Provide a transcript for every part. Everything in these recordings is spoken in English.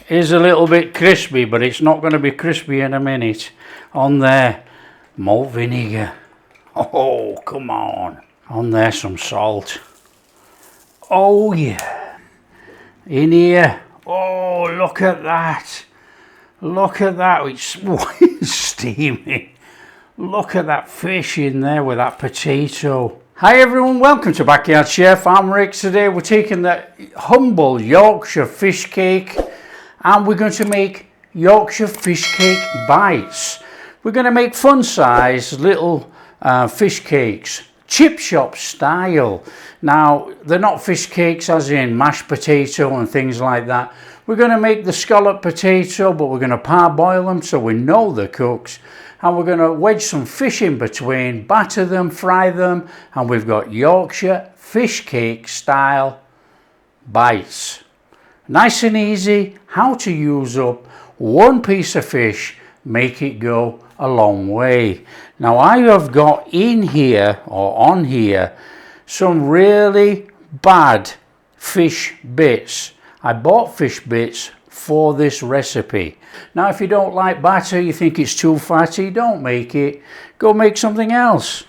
is a little bit crispy, but it's not going to be crispy in a minute. On there, malt vinegar. Oh, come on. On there, some salt. Oh yeah. In here. Oh, look at that. Look at that. It's steaming. Look at that fish in there with that potato. Hi everyone, welcome to Backyard Chef. I'm Rick. Today we're taking the humble Yorkshire fish cake and we're going to make Yorkshire fish cake bites. We're going to make fun size little fish cakes, chip shop style. Now they're not fish cakes as in mashed potato and things like that. We're going to make the scallop potato, but we're going to parboil them so we know they're cooked. And we're going to wedge some fish in between, batter them, fry them, and we've got Yorkshire fish cake style bites. Nice and easy, how to use up one piece of fish, make it go a long way. Now I have got in here, or on here, some really bad fish bits. I bought fish bits for this recipe. Now if you don't like batter, you think it's too fatty, don't make it. Go make something else.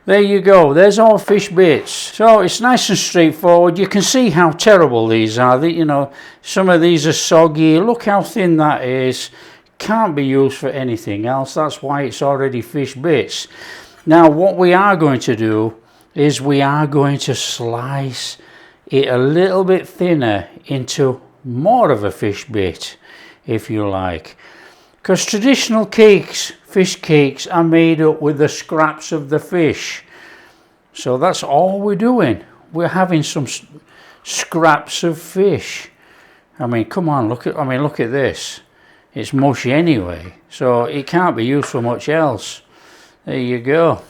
There you go, there's all fish bits. So it's nice and straightforward. You can see how terrible these are. You know, some of these are soggy. Look how thin that is. Can't be used for anything else. That's why it's already fish bits. Now what we are going to do is we are going to slice it a little bit thinner into more of a fish bit, if you like, because traditional cakes, fish cakes, are made up with the scraps of the fish. So that's all we're doing. We're having some scraps of fish. I mean, come on, look at this. It's mushy anyway, so it can't be used for much else. There you go.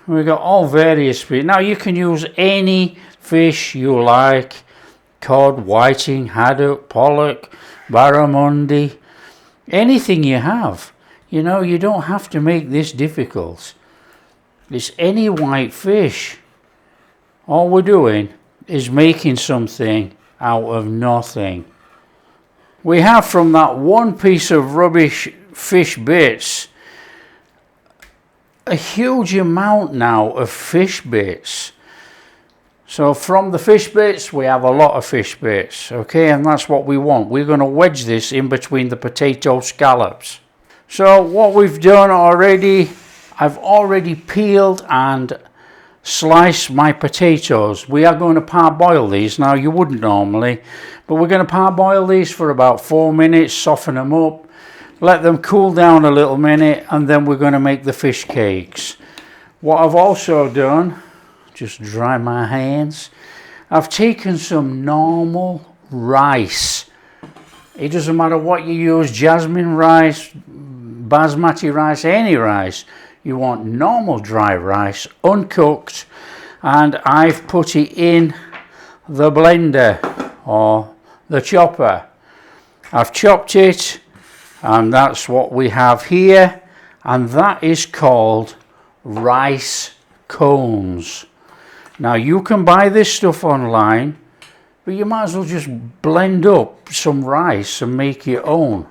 We've got all various fish. Now you can use any fish you like. Cod, whiting, haddock, pollock, barramundi, anything you have. You know, you don't have to make this difficult. It's any white fish. All we're doing is making something out of nothing. We have from that one piece of rubbish fish bits a huge amount now of fish bits. So from the fish bits, we have a lot of fish bits, okay, and that's what we want. We're going to wedge this in between the potato scallops. So what we've done already, I've already peeled and sliced my potatoes. We are going to parboil these. Now you wouldn't normally, but we're going to parboil these for about 4 minutes, soften them up, let them cool down a little minute, and then we're going to make the fish cakes. What I've also done, just dry my hands, I've taken some normal rice. It doesn't matter what you use, jasmine rice, basmati rice, any rice. You want normal dry rice, uncooked, and I've put it in the blender or the chopper. I've chopped it, and that's what we have here, and that is called rice cones. Now you can buy this stuff online, but you might as well just blend up some rice and make your own.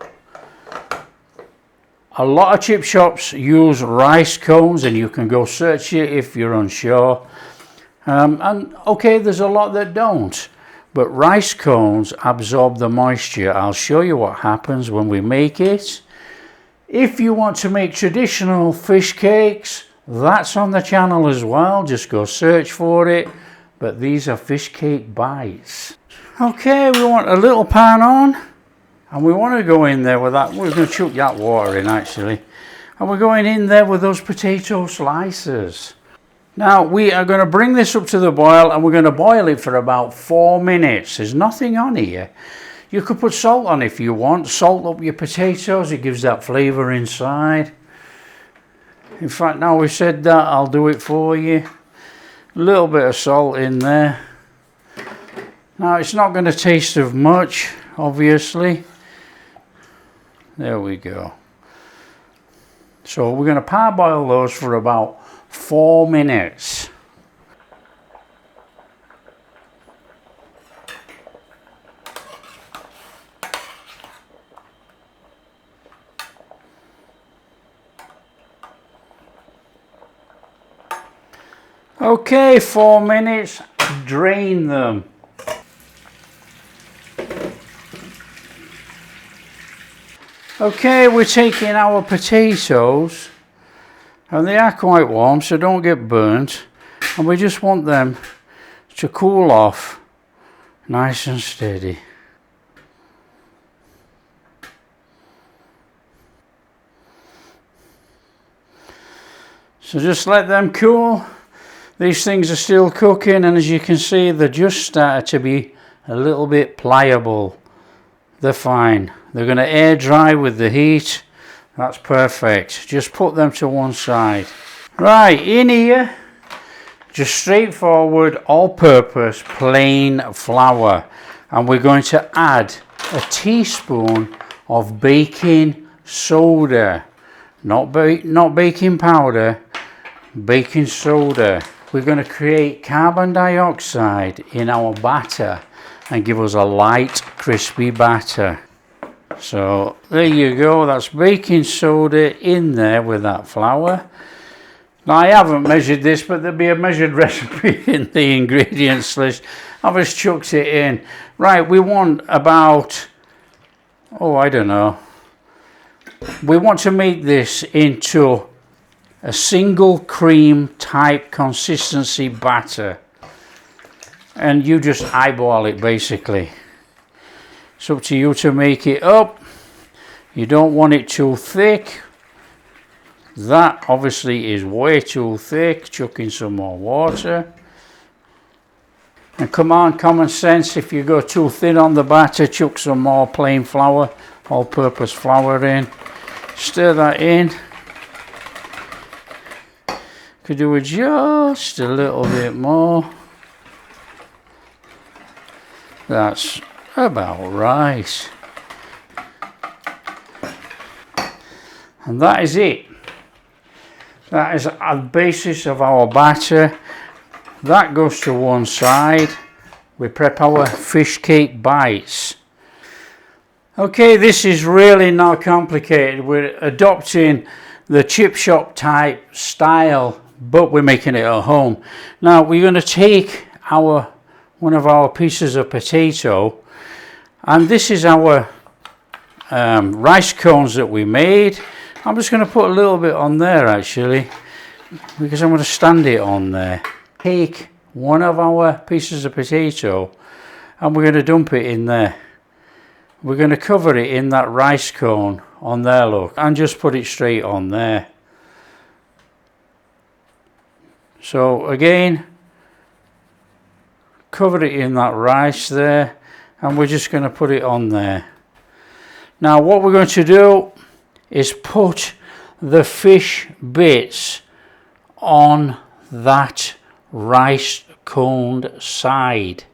A lot of chip shops use rice cones, and you can go search it if you're unsure. And okay, there's a lot that don't, but rice cones absorb the moisture. I'll show you what happens when we make it. If you want to make traditional fish cakes, that's on the channel as well. Just go search for it. But these are fish cake bites. Okay, we want a little pan on, and we want to go in there with that. We're going to chuck that water in actually, and we're going in there with those potato slices. Now we are going to bring this up to the boil, and we're going to boil it for about 4 minutes. There's nothing on here. You could put salt on if you want. Salt up your potatoes, it gives that flavour inside. In fact, now we've said that, I'll do it for you. A little bit of salt in there. Now it's not going to taste of much, obviously. There we go. So we're going to parboil those for about 4 minutes. Okay, 4 minutes, drain them. Okay, we're taking our potatoes, and they are quite warm, so don't get burnt, and we just want them to cool off nice and steady. So just let them cool. These things are still cooking, and as you can see, they're just started to be a little bit pliable. They're fine. They're going to air dry with the heat. That's perfect. Just put them to one side. Right, in here, just straightforward, all-purpose, plain flour. And we're going to add a teaspoon of baking soda. Not baking powder, baking soda. We're going to create carbon dioxide in our batter and give us a light, crispy batter. So there you go, that's baking soda in there with that flour. Now I haven't measured this, but there'll be a measured recipe in the ingredients list. I've just chucked it in. Right, we want about, I don't know. We want to make this into a single cream type consistency batter, and you just eyeball it basically. It's up to you to make it up. You don't want it too thick. That obviously is way too thick. Chuck in some more water. And come on, common sense, if you go too thin on the batter, chuck some more plain flour, all-purpose flour in. Stir that in. Could do with just a little bit more. That's about right. And that is it. That is the basis of our batter. That goes to one side. We prep our fish cake bites. Okay, this is really not complicated. We're adopting the chip shop type style, but we're making it at home. Now we're going to take one of our pieces of potato, and this is our rice cones that we made. I'm just going to put a little bit on there actually, because I'm going to stand it on there. Take one of our pieces of potato and we're going to dump it in there. We're going to cover it in that rice cone on there, look, and just put it straight on there. So again, cover it in that rice there, and we're just going to put it on there. Now what we're going to do is put the fish bits on that rice coned side.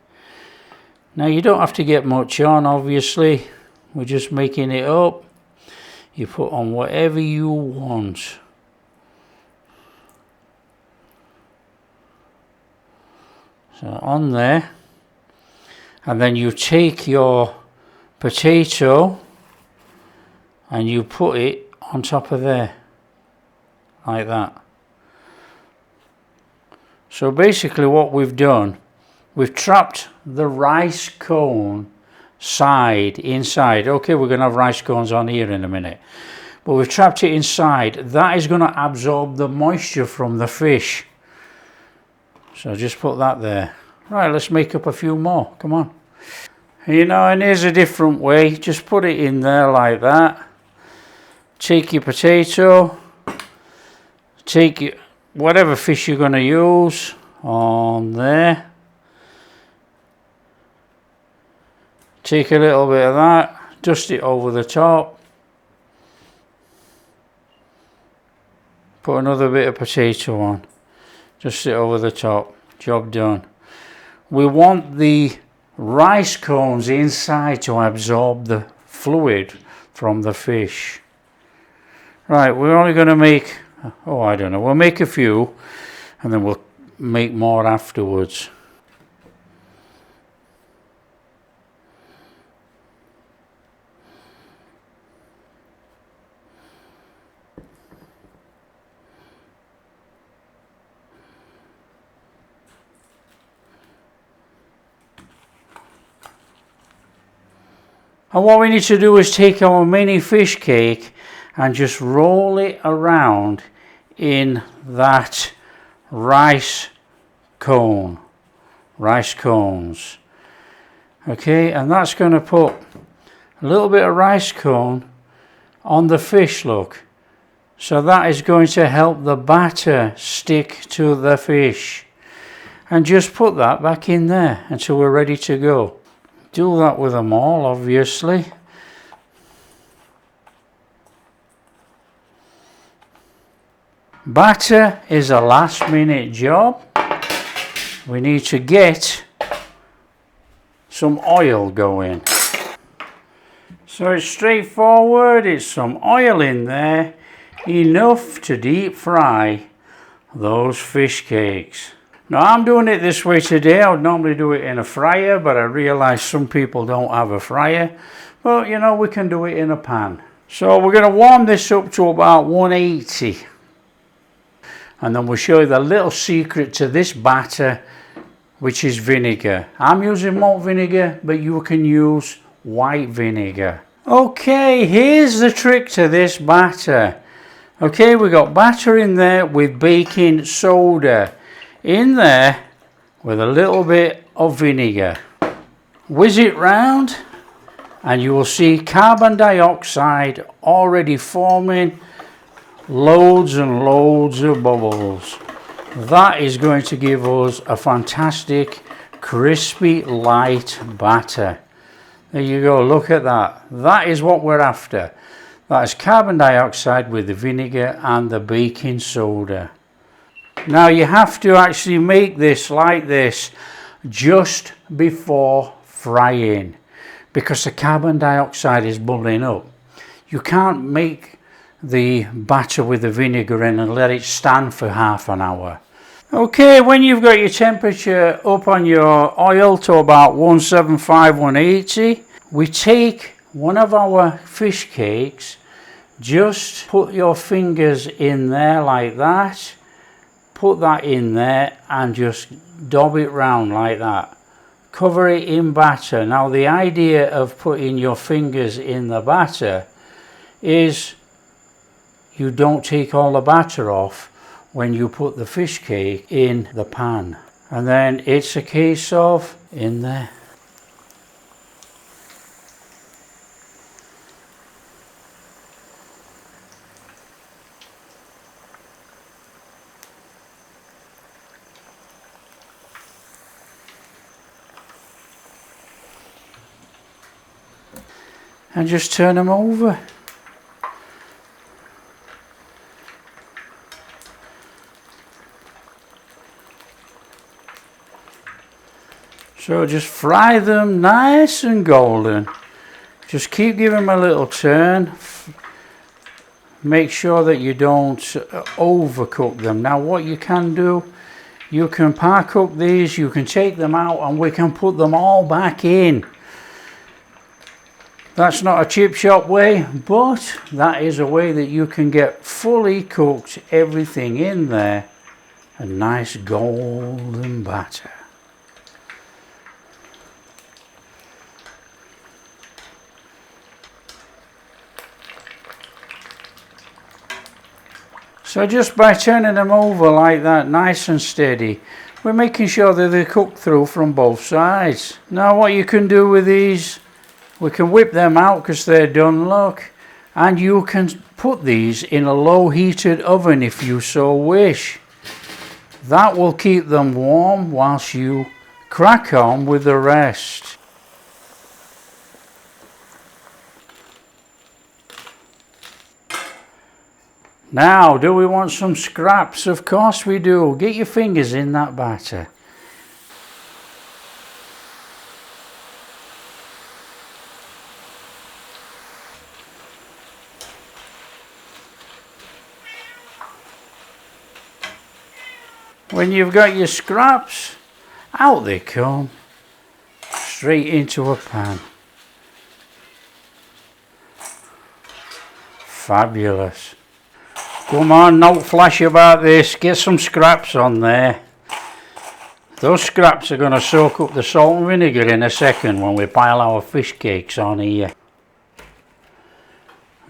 Now you don't have to get much on, obviously, we're just making it up. You put on whatever you want. So on there, and then you take your potato and you put it on top of there, like that. So basically what we've done, we've trapped the rice cone side inside. Okay, we're going to have rice cones on here in a minute, but we've trapped it inside. That is going to absorb the moisture from the fish. So just put that there. Right, let's make up a few more. Come on. You know, and here's a different way. Just put it in there like that. Take your potato. Take your whatever fish you're going to use on there. Take a little bit of that. Dust it over the top. Put another bit of potato on. Just sit over the top. Job done. We want the rice cones inside to absorb the fluid from the fish. Right, we're only going to make, I don't know, we'll make a few and then we'll make more afterwards. And what we need to do is take our mini fish cake and just roll it around in that rice cones. Okay, and that's going to put a little bit of rice cone on the fish, look. So that is going to help the batter stick to the fish. And just put that back in there until we're ready to go. Do that with them all, obviously. Batter is a last minute job. We need to get some oil going. So it's straightforward, it's some oil in there, enough to deep fry those fish cakes. Now I'm doing it this way today. I would normally do it in a fryer, but I realize some people don't have a fryer. But you know, we can do it in a pan. So we're going to warm this up to about 180. And then we'll show you the little secret to this batter, which is vinegar. I'm using malt vinegar, but you can use white vinegar. Okay, here's the trick to this batter. Okay, we got batter in there with baking soda in there with a little bit of vinegar. Whiz it round and you will see carbon dioxide already forming loads and loads of bubbles. That is going to give us a fantastic crispy light batter. There you go, look at that. That is what we're after. That is carbon dioxide with the vinegar and the baking soda. Now you have to actually make this like this just before frying, because the carbon dioxide is bubbling up. You can't make the batter with the vinegar in and let it stand for half an hour. Okay, when you've got your temperature up on your oil to about 175, 180, we take one of our fish cakes, just put your fingers in there like that, put that in there and just dob it round like that. Cover it in batter. Now the idea of putting your fingers in the batter is you don't take all the batter off when you put the fish cake in the pan. And then it's a case of in there. And just turn them over. So just fry them nice and golden. Just keep giving them a little turn. Make sure that you don't overcook them. Now what you can do, you can par cook these, you can take them out and we can put them all back in. That's not a chip shop way, but that is a way that you can get fully cooked everything in there. A nice golden batter. So just by turning them over like that, nice and steady, we're making sure that they're cooked through from both sides. Now what you can do with these, we can whip them out because they're done, look. And you can put these in a low heated oven if you so wish. That will keep them warm whilst you crack on with the rest. Now, do we want some scraps? Of course we do. Get your fingers in that batter. When you've got your scraps, out they come, straight into a pan. Fabulous. Come on, no flash about this, get some scraps on there. Those scraps are going to soak up the salt and vinegar in a second when we pile our fish cakes on here.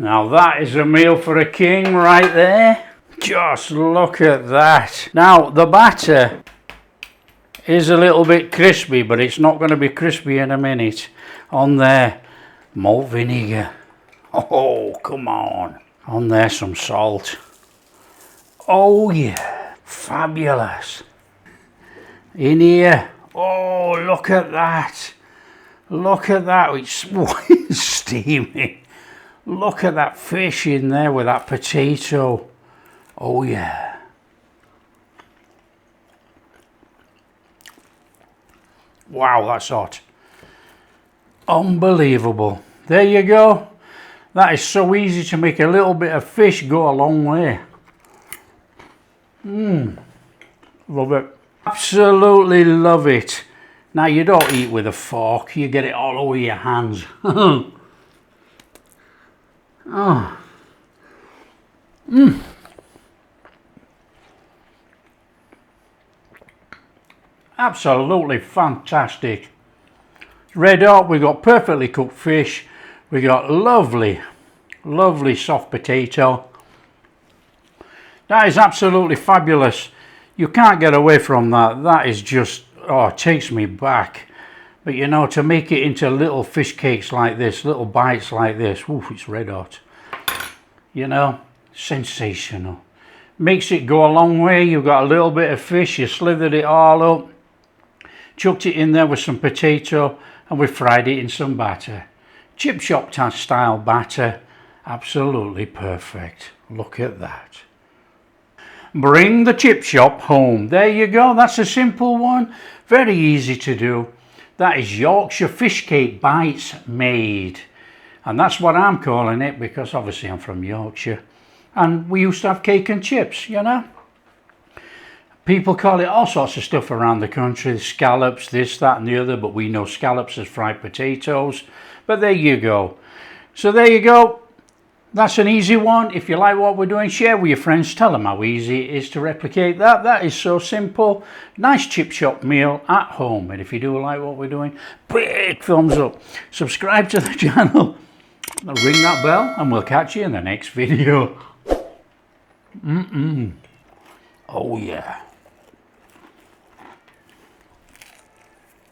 Now that is a meal for a king right there. Just look at that. Now the batter is a little bit crispy, but it's not going to be crispy in a minute. On there, malt vinegar. Oh, come on. On there, some salt. Oh yeah, fabulous. In here, oh, look at that. Look at that, it's steaming. Look at that fish in there with that potato. Oh yeah. Wow, that's hot. Unbelievable. There you go. That is so easy to make. A little bit of fish go a long way. Love it. Absolutely love it. Now you don't eat with a fork, you get it all over your hands. Oh. Absolutely fantastic. Red hot, we got perfectly cooked fish, we got lovely soft potato. That is absolutely fabulous. You can't get away from that. That is just, oh, it takes me back. But you know, to make it into little fish cakes like this, little bites like this, oof, it's red hot. You know, sensational. Makes it go a long way. You've got a little bit of fish, you slithered it all up, chucked it in there with some potato, and we fried it in some batter. Chip shop style batter, absolutely perfect. Look at that. Bring the chip shop home. There you go. That's a simple one. Very easy to do. That is Yorkshire fish cake bites made. And that's what I'm calling it, because obviously I'm from Yorkshire. And we used to have cake and chips, you know. People call it all sorts of stuff around the country. Scallops, this, that and the other. But we know scallops as fried potatoes. But there you go. So there you go. That's an easy one. If you like what we're doing, share with your friends. Tell them how easy it is to replicate that. That is so simple. Nice chip shop meal at home. And if you do like what we're doing, big thumbs up. Subscribe to the channel. Ring that bell and we'll catch you in the next video. Oh yeah.